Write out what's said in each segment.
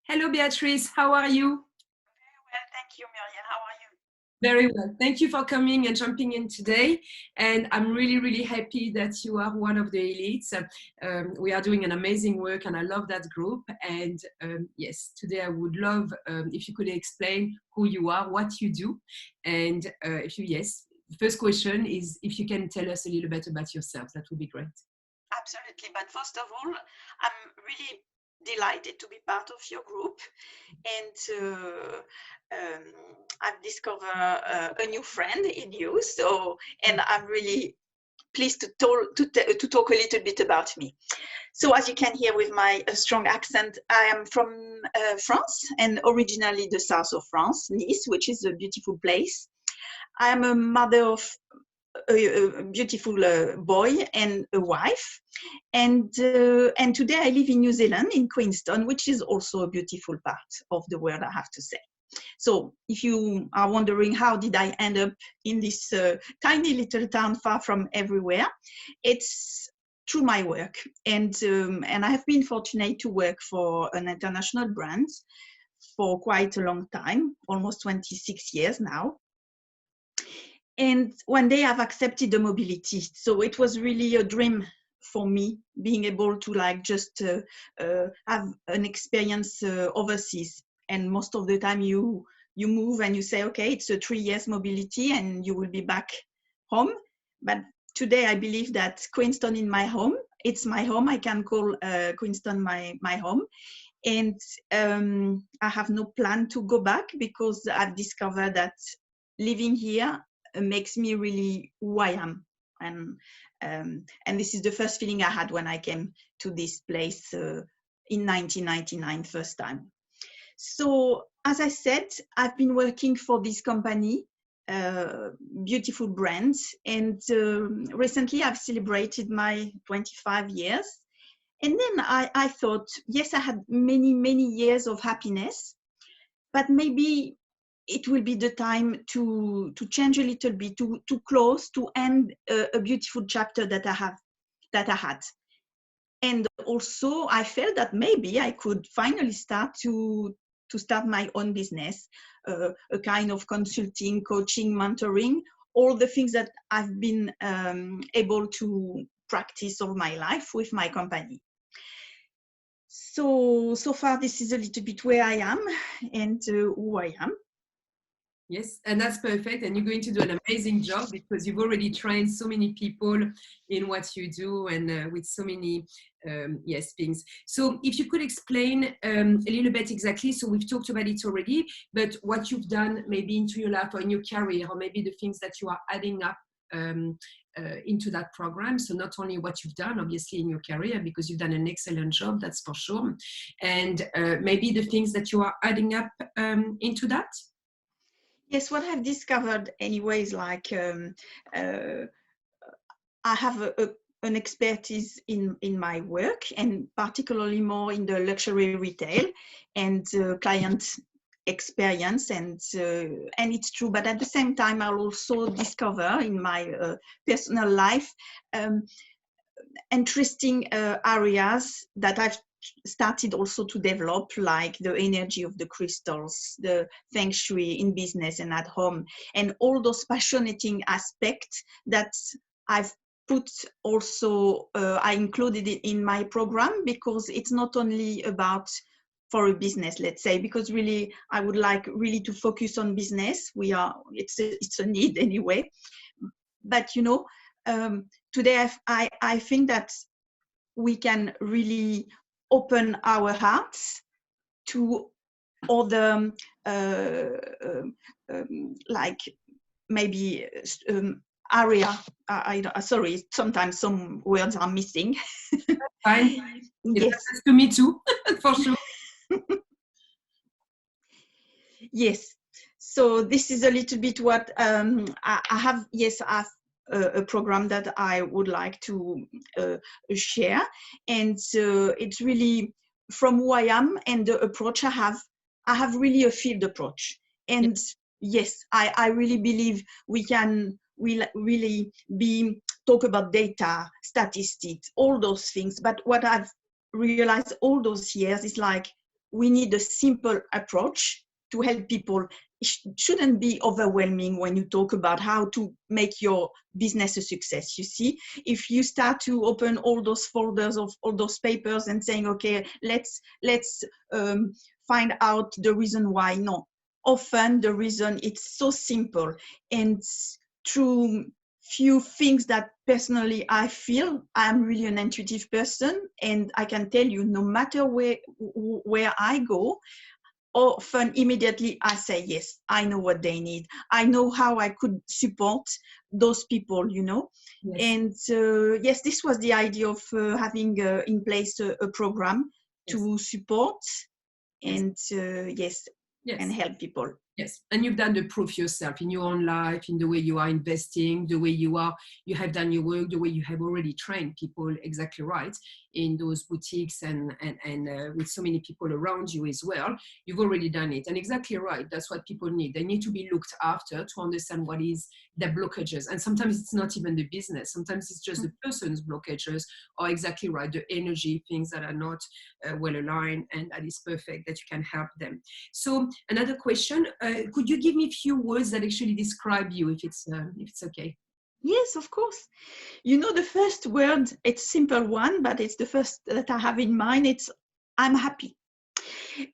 Hello, Beatrice. How are you? Well, thank you, Miriam. How are you? Very well. Thank you for coming and jumping in today. And I'm really, really happy that you are one of the elites. We are doing an amazing work and I love that group. And yes, today I would love if you could explain who you are, what you do. And yes, the first question is if you can tell us a little bit about yourself, that would be great. Absolutely. But first of all, I'm really delighted to be part of your group. And I've discovered a new friend in you. And I'm really pleased to talk a little bit about me. So as you can hear with my strong accent, I am from France and originally the south of France, Nice, which is a beautiful place. I am a mother of a beautiful boy and a wife, and today I live in New Zealand, in Queenstown, which is also a beautiful part of the world, I have to say. So if you are wondering how did I end up in this tiny little town far from everywhere, it's through my work, and I have been fortunate to work for an international brand for quite a long time, almost 26 years now. And one day I've accepted the mobility. So it was really a dream for me, being able to just have an experience overseas. And most of the time you move and you say, okay, it's a 3 years mobility and you will be back home. But today I believe that Queenstown is my home. It's my home. I can call Queenstown my home. And I have no plan to go back because I've discovered that living here makes me really who I am, and this is the first feeling I had when I came to this place in 1999, first time. So as I said, I've been working for this company, beautiful brands, and recently I've celebrated my 25 years. And then I thought, yes, I had many years of happiness, but maybe it will be the time to change a little bit, to close, to end a beautiful chapter that I had. And also I felt that maybe I could finally start to start my own business, a kind of consulting, coaching, mentoring, all the things that I've been able to practice all my life with my company. So far, this is a little bit where I am and who I am. Yes, and that's perfect. And you're going to do an amazing job because you've already trained so many people in what you do and with so many, things. So if you could explain a little bit exactly, so we've talked about it already, but what you've done maybe into your life or in your career, or maybe the things that you are adding up into that program. So not only what you've done, obviously, in your career, because you've done an excellent job, that's for sure. And maybe the things that you are adding up into that. Yes, what I've discovered anyway is I have an expertise in my work, and particularly more in the luxury retail and client experience, and it's true. But at the same time, I'll also discover in my personal life interesting areas that I've started also to develop, like the energy of the crystals, the feng shui in business and at home, and all those fascinating aspects that I've put also, I included it in my program, because it's not only about for a business, let's say, because really I would like really to focus on business. It's a need anyway, but today I think that we can really open our hearts to other like maybe area. Sorry, sometimes some words are missing. Fine. It Yes. happens to me too, for sure. Yes. So this is a little bit what I have. Yes, I have a program that I would like to share, and it's really from who I am and the approach I have. I have really a field approach, and yes, I really believe we really talk about data, statistics, all those things. But what I've realized all those years is we need a simple approach to help people. It shouldn't be overwhelming when you talk about how to make your business a success. You see, if you start to open all those folders of all those papers and saying, okay, let's find out the reason why. No, often the reason, it's so simple. And through few things that personally I feel, I'm really an intuitive person, and I can tell you, no matter where I go, often immediately I say, yes, I know what they need. I know how I could support those people, you know. Yes. And yes, this was the idea of having in place a program to support and yes, and help people. Yes, and you've done the proof yourself in your own life, in the way you are investing, the way you have done your work, the way you have already trained people exactly right in those boutiques and with so many people around you as well. You've already done it, and exactly right. That's what people need. They need to be looked after to understand what is their blockages. And sometimes it's not even the business. Sometimes it's just the person's blockages, or exactly right, the energy, things that are not well aligned, and that is perfect that you can help them. So another question. Could you give me a few words that actually describe you, if it's okay? Yes, of course. You know, the first word, it's a simple one, but it's the first that I have in mind. It's I'm happy.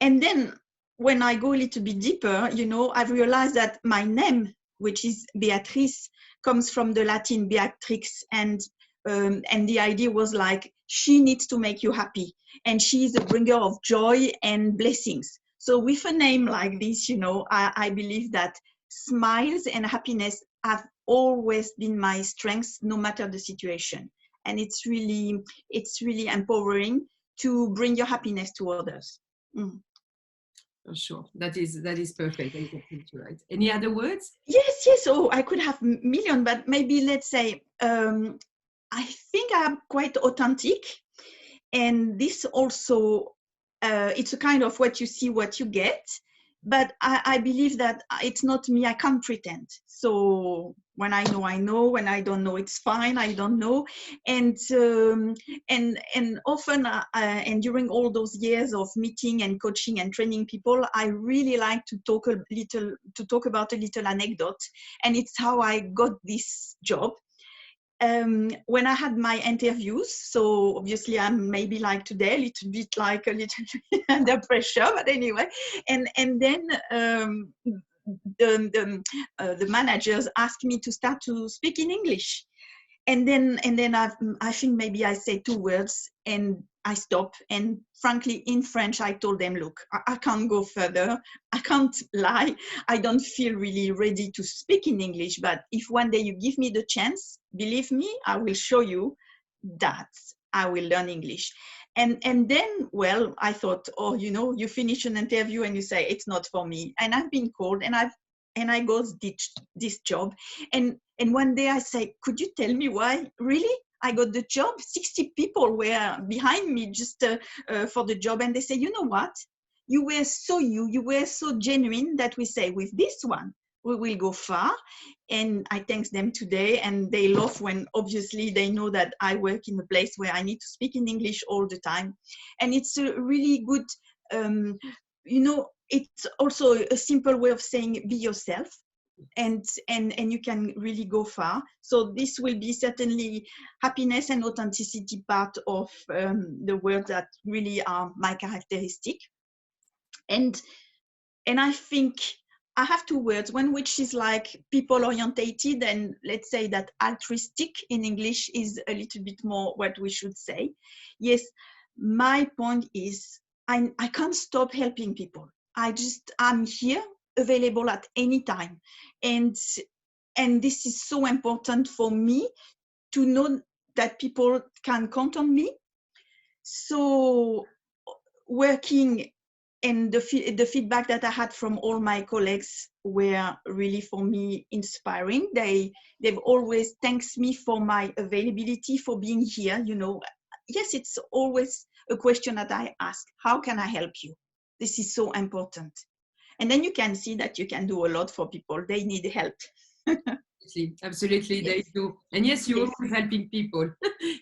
And then when I go a little bit deeper, you know, I've realized that my name, which is Beatrice, comes from the Latin Beatrix, and the idea was like, she needs to make you happy, and she is a bringer of joy and blessings. So with a name like this, you know, I believe that smiles and happiness have always been my strengths, no matter the situation. And it's really empowering to bring your happiness to others. Mm. For sure, that is perfect. That is absolutely right. Any other words? Yes. Oh, I could have million, but maybe let's say I think I'm quite authentic, and this also it's a kind of what you see, what you get. But I believe that it's not me. I can't pretend. So when I know, when I don't know, it's fine. I don't know. And often, and during all those years of meeting and coaching and training people, I really like to talk about a little anecdote. And it's how I got this job. When I had my interviews, so obviously I'm maybe like today, a little bit under pressure, but anyway, and then the managers asked me to start to speak in English. And then I think maybe I say 2 words and I stop. And frankly, in French, I told them, look, I can't go further. I can't lie. I don't feel really ready to speak in English. But if one day you give me the chance, believe me, I will show you that I will learn English. And then, well, I thought, oh, you know, you finish an interview and you say, it's not for me. And I've been called, and I got this job. And one day I say, could you tell me why? Really? I got the job. 60 people were behind me just for the job. And they say, you know what? You were so genuine that we say, with this one, we will go far. And I thank them today. And they laugh when obviously they know that I work in a place where I need to speak in English all the time. And it's a really good, you know, it's also a simple way of saying, be yourself. And you can really go far. So this will be certainly happiness and authenticity part of the words that really are my characteristic. And I think I have 2 words, one which is like people orientated, and let's say that altruistic in English is a little bit more what we should say. Yes, my point is I can't stop helping people. I'm here, available at any time. And this is so important for me to know that people can count on me. So working, and the feedback that I had from all my colleagues were really, for me, inspiring. They've always thanked me for my availability, for being here. You know, yes, it's always a question that I ask: how can I help you? This is so important. And then you can see that you can do a lot for people. They need help. Absolutely, Yes. they do. And yes, you're Yes. always helping people.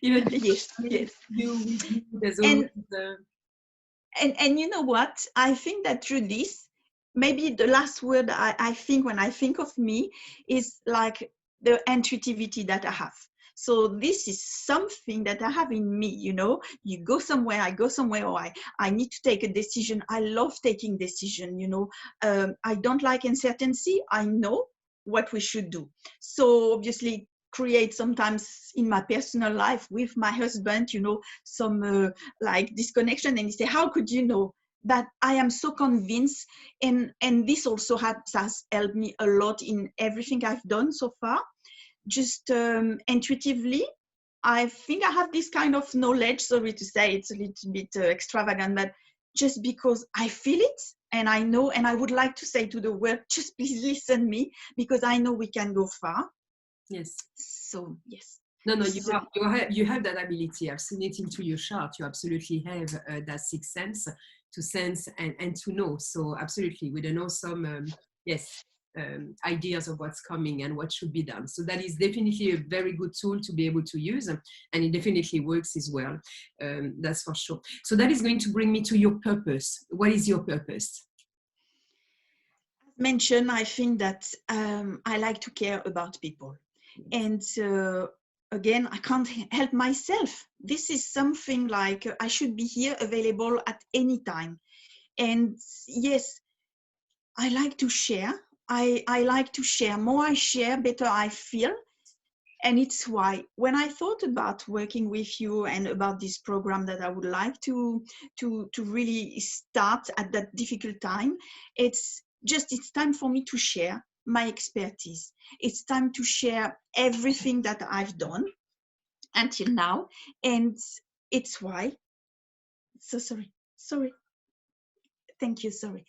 Even Yes. you, there's And always And you know what? I think that through this, maybe the last word I think when I think of me is like the intuitivity that I have. So this is something that I have in me, you know. You go somewhere, I go somewhere, or I need to take a decision. I love taking decision, you know. I don't like uncertainty. I know what we should do. So obviously create sometimes in my personal life with my husband, you know, some like disconnection, and he say, how could you know? But I am so convinced, and this also has helped me a lot in everything I've done so far. Just intuitively, I think I have this kind of knowledge. Sorry to say it's a little bit extravagant, but just because I feel it and I know, and I would like to say to the world, just please listen me, because I know we can go far. Yes. So yes. No, This you is a, you have that ability. I've seen it into your chart. You absolutely have that sixth sense to sense and to know. So absolutely, with an awesome, yes, ideas of what's coming and what should be done. So that is definitely a very good tool to be able to use, and it definitely works as well. That's for sure. So that is going to bring me to your purpose. What is your purpose? mentioned, I think that I like to care about people. And again, I can't help myself. This is something like I should be here available at any time. And yes, I like to share. I like to share. More I share, better I feel. And it's why when I thought about working with you and about this program that I would like to really start at that difficult time, it's time for me to share my expertise. It's time to share everything that I've done until now. And it's why, so sorry, thank you, sorry.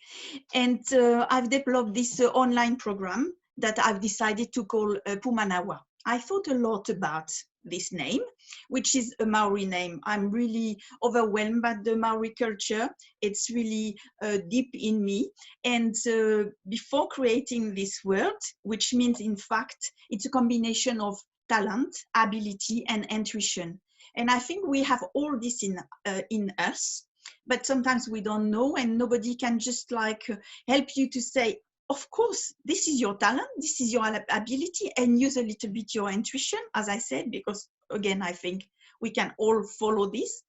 And I've developed this online program that I've decided to call Pumanawa. I thought a lot about this name, which is a Maori name. I'm really overwhelmed by the Maori culture. It's really deep in me. And before creating this word, which means in fact, it's a combination of talent, ability, and intuition. And I think we have all this in us, but sometimes we don't know, and nobody can just like help you to say, of course, this is your talent, this is your ability, and use a little bit your intuition, as I said, because again, I think we can all follow this.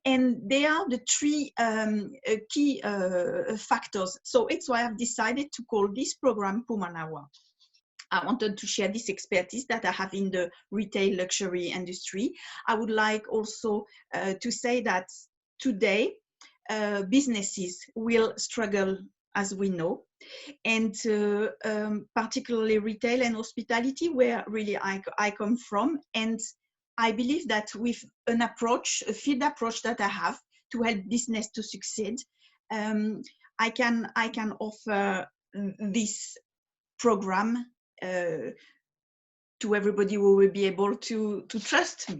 And they are the three key factors. So it's why I've decided to call this program Pumanawa. I wanted to share this expertise that I have in the retail luxury industry. I would like also to say that today, businesses will struggle, as we know, and particularly retail and hospitality, where really I come from. And I believe that with an approach, a field approach that I have to help business to succeed, I can offer this program to everybody who will be able to trust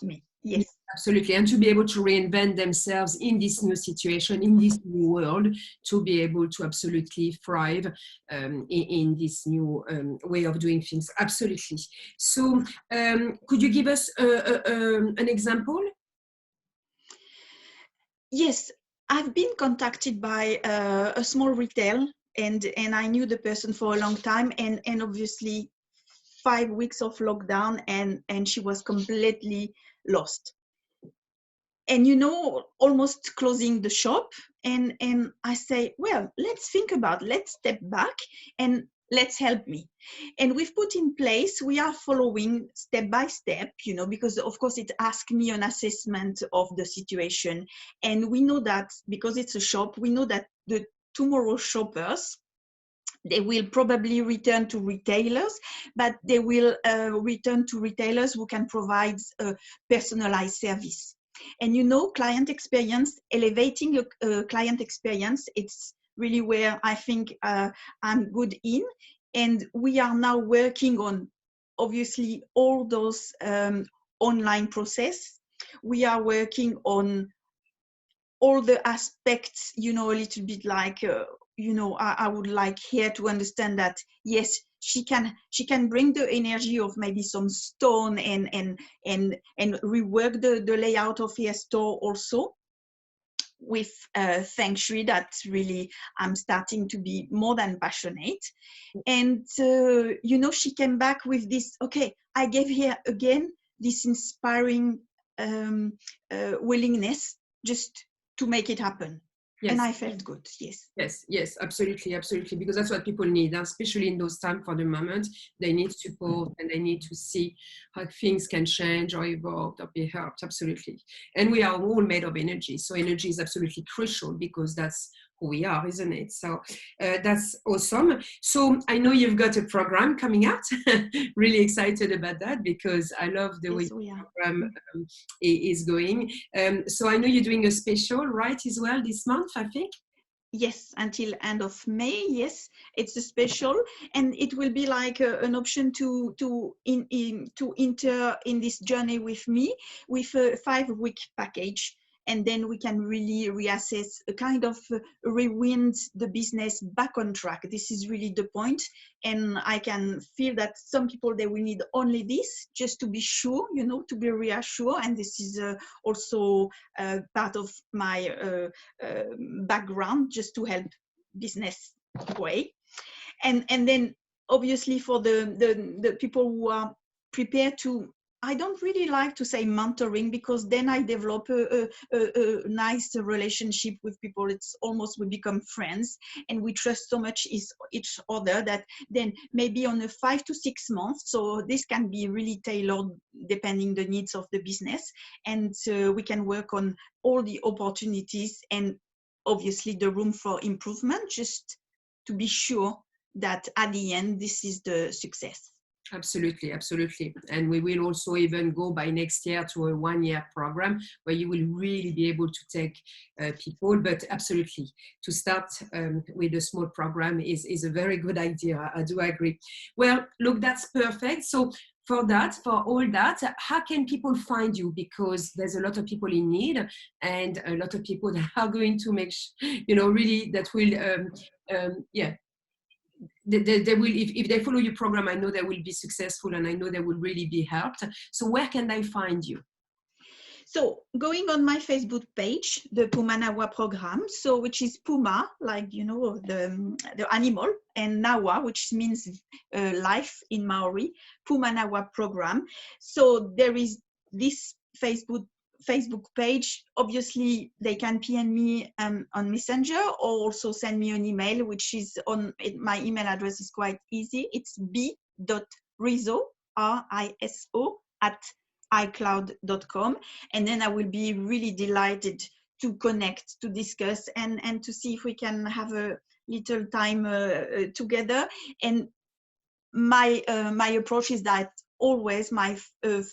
me. Yes. Absolutely, and to be able to reinvent themselves in this new situation, in this new world, to be able to absolutely thrive in this new way of doing things. Absolutely. So, could you give us an example? Yes, I've been contacted by a small retail, and I knew the person for a long time, and obviously 5 weeks of lockdown, and she was completely lost. And you know, almost closing the shop. And I say, well, let's think about, let's step back and let's help me. And we've put in place, we are following step by step, you know, because of course it asked me an assessment of the situation. And we know that because it's a shop, we know that the tomorrow shoppers, they will probably return to retailers, but they will return to retailers who can provide personalized service. And you know, client experience, elevating a client experience, it's really where I think I'm good in. And we are now working on, obviously, all those online process. We are working on all the aspects, you know, a little bit like, you know, I would like here to understand that, yes, she can bring the energy of maybe some stone and rework the layout of her store also. with Feng Shui that really I'm starting to be more than passionate. And, you know, she came back with this, okay, I gave her again this inspiring willingness just to make it happen. Yes. And I felt good, yes. Yes, absolutely, absolutely, because that's what people need, especially in those times for the moment. They need support and they need to see how things can change or evolve or be helped, absolutely. And we are all made of energy, so energy is absolutely crucial because that's who we are, isn't it? So that's awesome. So I know you've got a program coming out. Really excited about that because I love the way the program is going. So I know you're doing a special, right, as well this month, I think? Yes, until end of May. Yes, it's a special, and it will be like an option to enter in this journey with me with a 5-week package, and then we can really reassess, a kind of rewind the business back on track. This is really the point, and I can feel that some people, they will need only this just to be sure, you know, to be reassured, and this is also part of my background, just to help business way. And then obviously for the people who are prepared to, I don't really like to say mentoring, because then I develop a nice relationship with people. It's almost, we become friends and we trust so much each other that then maybe on a 5 to 6 months, so this can be really tailored depending the needs of the business, and we can work on all the opportunities and obviously the room for improvement, just to be sure that at the end this is the success. Absolutely, absolutely. And we will also even go by next year to a 1-year program where you will really be able to take people. But absolutely, to start with a small program is a very good idea. I do agree. Well, look, that's perfect. So for all that, how can people find you? Because there's a lot of people in need and a lot of people that are going to make, really that will, they will, if they follow your program, I know they will be successful and I know they will really be helped. So where can they find you? So going on my Facebook page, the Puma Nawa program, so which is Puma, like, you know, the animal, and Nawa, which means life in Maori, Puma Nawa program. So there is this Facebook page. Obviously they can PM me on Messenger, or also send me an email, which is on my email address is quite easy. It's b.riso, R-I-S-O, @icloud.com, and then I will be really delighted to connect, to discuss, and to see if we can have a little time together. And my approach is that always my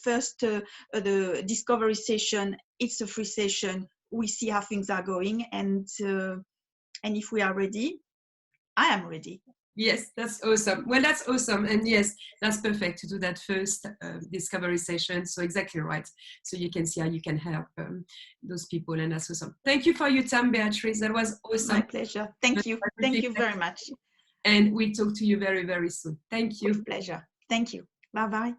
first the discovery session, it's a free session. We see how things are going, and if we are ready, I am ready. Yes, that's awesome. Well, that's awesome. And yes, that's perfect to do that first discovery session. So exactly right. So you can see how you can help those people. And that's awesome. Thank you for your time, Beatrice. That was awesome. My pleasure. Thank you. Thank you very much. And we talk to you very, very soon. Thank you. With pleasure. Thank you. Bye-bye.